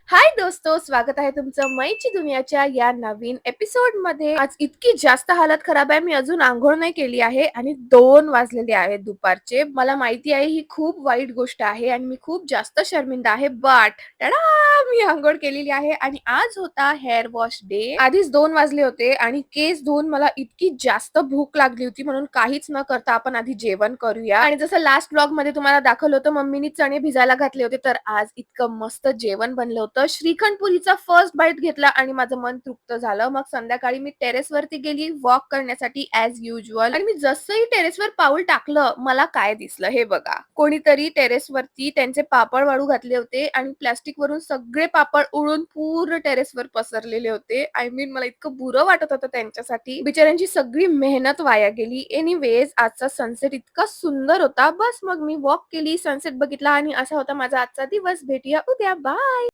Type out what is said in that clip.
हाय दोस्तो, स्वागत आहे तुमचं मईची दुनियाच्या या नवीन एपिसोडमध्ये. आज इतकी जास्त हालत खराब आहे, मी अजून अंघोळ नाही केली आहे आणि 2 वाजलेले आहेत दुपारचे. मला माहिती आहे ही खूप वाईट गोष्ट आहे आणि मी खूप जास्त शर्मिंदा आहे. बट टाडा! मी अंघोळ केलेली आहे आणि आज होता हेअर वॉश डे. आधीच 2 वाजले होते आणि केस धुवून मला इतकी जास्त भूक लागली होती म्हणून काहीच न करता आपण आधी जेवण करूया. आणि जसं लास्ट व्लॉगमध्ये तुम्हाला दाखवलं होतं मम्मीनी चणे भिजायला घातले होते, तर आज इतकं मस्त जेवण बनलं होतं. श्रीखंड पुरीचा फर्स्ट बाईट घेतला आणि माझं मन तृप्त झालं. मग संध्याकाळी मी टेरेसवरती गेली वॉक करण्यासाठी ॲज युजुअल आणि मी जसंही टेरेसवर पाऊल टाकलं, मला काय दिसलं हे बघा. कोणीतरी टेरेसवरती त्यांचे पापड वाळू घातले होते आणि प्लास्टिकवरून सगळे पापड उडून पूर्ण टेरेसवर पसरलेले होते. आय मीन मला इतकं बुरं वाटत होतं त्यांच्यासाठी. बिचाऱ्यांची सगळी मेहनत वाया गेली. एनिवेज आजचा सनसेट इतका सुंदर होता. बस मग मी वॉक केली, सनसेट बघितला आणि असा होता माझा आजचा दिवस. भेटूया उद्या. बाय.